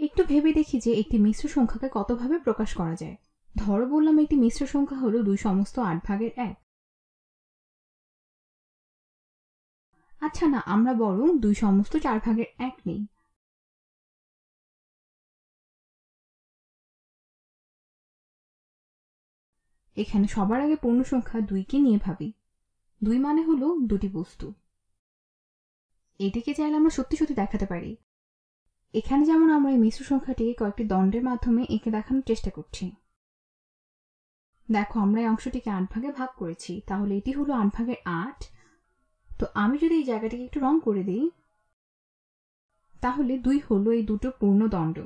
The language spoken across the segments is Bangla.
একটু ভেবে দেখি যে একটি মিশ্র সংখ্যাকে কতভাবে প্রকাশ করা যায়। ধরো বললাম একটি মিশ্র সংখ্যা হলো 2 সমস্ত 8 ভাগের 1। আচ্ছা না, আমরা বরং 2 সমস্ত 4 ভাগের 1 নেই। এখানে সবার আগে পূর্ণ সংখ্যা 2 কে নিয়ে ভাবি। 2 মানে হলো দুটি বস্তু। এটিকে চাইলে আমরা সত্যি সত্যি দেখাতে পারি। এখানে যেমন আমরা এই মিশ্র সংখ্যাটিকে কয়েকটি দণ্ডের মাধ্যমে এঁকে দেখানোর চেষ্টা করছি। দেখো, আমরা এই অংশটিকে 8 ভাগে ভাগ করেছি, তাহলে এটি হলো 8 ভাগের 8। তো আমি যদি এই জায়গাটিকে একটু রং করে দিই, তাহলে 2 হলো এই দুটো পূর্ণ দণ্ড।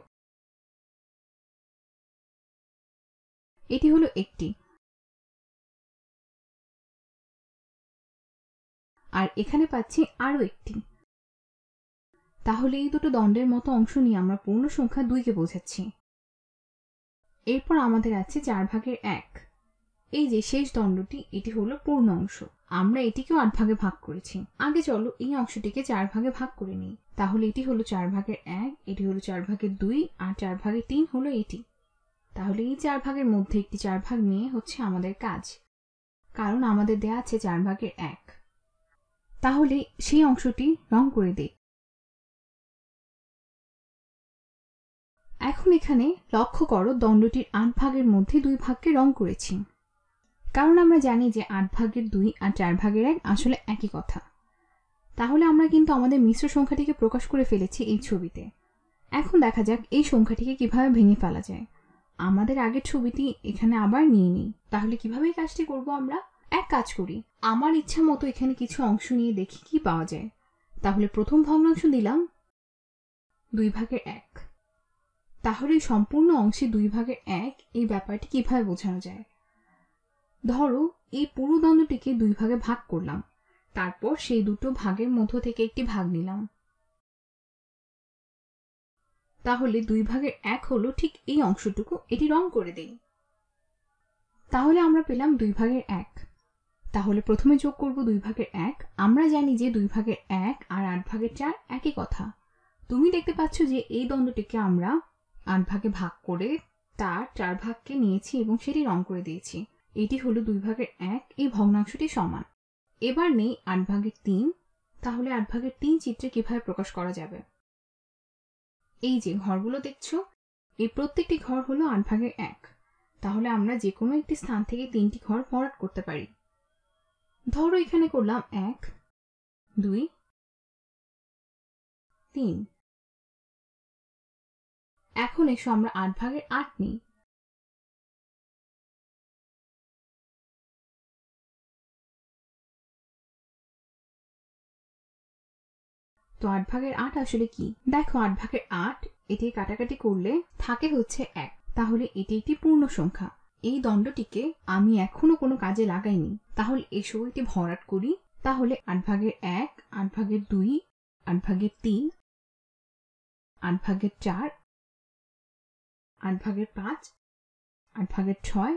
এটি হলো একটি, আর এখানে পাচ্ছি আরো একটি। তাহলে এই দুটো দণ্ডের মতো অংশ নিয়ে আমরা পূর্ণ সংখ্যা 2কে বোঝাচ্ছি। এরপর আমাদের আছে 4 ভাগের 1। এই যে শেষ দণ্ডটি, এটি হলো পূর্ণ অংশ। আমরা এটিকেও 8 ভাগে ভাগ করেছি। আগে চলো এই অংশটিকে 4 ভাগে ভাগ করে নিই। তাহলে এটি হলো 4 ভাগের 1, এটি হলো 4 ভাগের 2, আর 4 ভাগের 3 হলো এটি। তাহলে এই 4 ভাগের মধ্যে একটি 4 ভাগ নিয়ে হচ্ছে আমাদের কাজ, কারণ আমাদের দেয়া আছে 4 ভাগের 1। তাহলে সেই অংশটি রং করে দিই। এখন এখানে লক্ষ্য করো, দণ্ডটির 8 ভাগের মধ্যে 2 ভাগকে রং করেছি, কারণ আমরা জানি যে 8 ভাগের 2 আর 4 ভাগের 1 আসলে একই কথা। তাহলে আমরা কিন্তু আমাদের মিশ্র সংখ্যাটিকে প্রকাশ করে ফেলেছি এই ছবিতে। এখন দেখা যাক এই সংখ্যাটিকে কিভাবে ভেঙে ফেলা যায়। আমাদের আগের ছবিটি এখানে আবার নিয়ে নিই। তাহলে কিভাবে এই কাজটি করব আমরা? এক কাজ করি, আমার ইচ্ছা মতো এখানে কিছু অংশ নিয়ে দেখি কি পাওয়া যায়। তাহলে প্রথম ভগ্নাংশ দিলাম 2 ভাগের 1। তাহলে সম্পূর্ণ অংশে 2 ভাগের 1 এই ব্যাপারটি কিভাবে বোঝানো যায়? ধরো এই পুরো দণ্ডটিকে 2 ভাগে ভাগ করলাম, তারপর সেই দুটো ভাগের মধ্য থেকে একটি ভাগ নিলাম। তাহলে 2 ভাগের 1 হলো ঠিক এই অংশটুকু। এটি রং করে দেই। তাহলে আমরা পেলাম 2 ভাগের 1। তাহলে প্রথমে যোগ করব 2 ভাগের 1। আমরা জানি যে 2 ভাগের 1 আর 8 ভাগের 4 একই কথা। তুমি দেখতে পাচ্ছ যে এই দ্বন্দ্বটিকে আমরা 8 ভাগে ভাগ করে তার 4 ভাগকে নিয়েছি এবং সেটি রং করে দিয়েছি। এটি হলো 2 ভাগের 1, এই ভগ্নাংশটি সমান। এবার নেই 8 ভাগের 3। তাহলে 8 ভাগের 3 চিত্রে কিভাবে প্রকাশ করা যাবে? এই যে ঘরগুলো দেখছো, এই প্রত্যেকটি ঘর হলো 8 ভাগের 1। তাহলে আমরা যে কোনো একটি স্থান থেকে 3টি ঘর ভরাট করতে পারি। ধরো এখানে করলাম 1, 2, 3। এখন এসো আমরা 8 ভাগের 8 নিই। তো 8 ভাগের 8 আসলে কি? দেখো, 8 ভাগের 8 এটি কাটাকাটি করলে থাকে হচ্ছে 1। তাহলে এটি একটি পূর্ণ সংখ্যা। এই দণ্ডটিকে আমি এখনো কোনো কাজে লাগাইনি। তাহলে এসো এটি ভরাট করি। তাহলে 8 ভাগের 1, 8 ভাগের 2, 8 ভাগের 3, 8 ভাগের 4, 8 ভাগের 5, 8 ভাগের 6,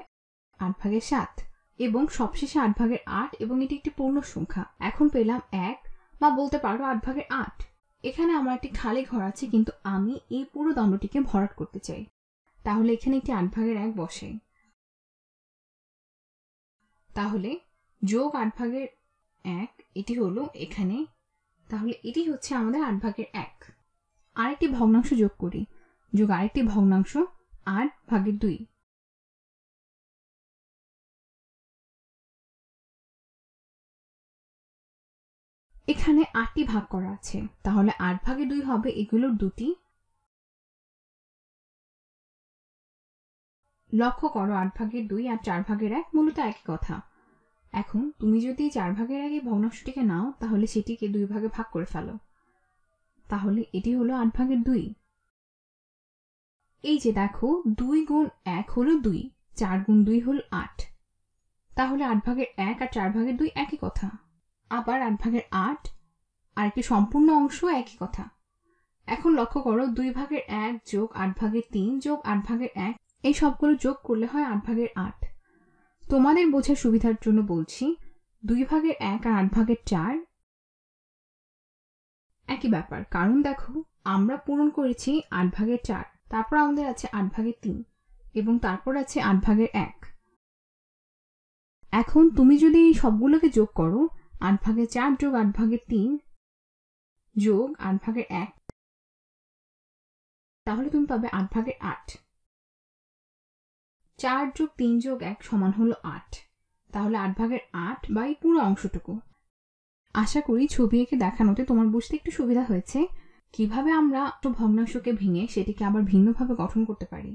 8 ভাগের 7 এবং সবশেষে 8 ভাগের 8, এবং এটি একটি পূর্ণ সংখ্যা। এখন পেলাম 1, বা বলতে পারো 8 ভাগের 8। এখানে আমার একটি খালি ঘর আছে, কিন্তু আমি এই পুরো দণ্ডটিকে ভরাট করতে চাই। তাহলে এখানে একটি 8 ভাগের 1 বসে। তাহলে যোগ 8 ভাগের 1 এটি হলো এখানে। তাহলে এটি হচ্ছে আমাদের 8 ভাগের 1। আরেকটি ভগ্নাংশ যোগ করি। যোগ আরেকটি ভগ্নাংশ 8 ভাগের 2। এখানে 8টি ভাগ করা আছে, তাহলে 8 ভাগে 2 হবে এগুলোর 2টি। লক্ষ্য করো, 8 ভাগের 2 আর 4 ভাগের 1 মূলত একই কথা। এখন তুমি যদি 4 ভাগের 1 ভগ্নাংশটিকে নাও, তাহলে সেটিকে 2 ভাগে ভাগ করে ফেলো। তাহলে এটি হলো 8 ভাগের 2। এই যে দেখো, 2 গুণ 1 হলো 2, 4 গুণ 2 হলো 8। তাহলে 8 ভাগের 1 আর 4 ভাগের 2 একই কথা। আবার 8 ভাগের 8 আর একটি সম্পূর্ণ অংশ একই কথা। এখন লক্ষ্য করো, 2 ভাগের 1 যোগ 8 ভাগের 3 যোগ 8 ভাগের 1, এই সবগুলো যোগ করলে হয় 8 ভাগের 8। তোমাদের বোঝার সুবিধার জন্য বলছি, 2 ভাগের 1 আর 8 ভাগের 4 একই ব্যাপার। কারণ দেখো, আমরা পূরণ করেছি 8/4, তারপর আমাদের আছে 8/3 এবং তারপর আছে 8/1। এখন তুমি যদি এই সবগুলোকে যোগ করো, 8/4 যোগ 8/3 যোগ 8/1, তাহলে তুমি পাবে 8/8। 4 যোগ 3 যোগ 1 সমান হলো 8, তাহলে 8/8 বা এই পুরো অংশটুকু। আশা করি ছবি এঁকে দেখানোতে তোমার বুঝতে একটু সুবিধা হয়েছে কিভাবে আমরা ভগ্নাংশকে ভেঙে সেটিকে আবার ভিন্নভাবে গঠন করতে পারি।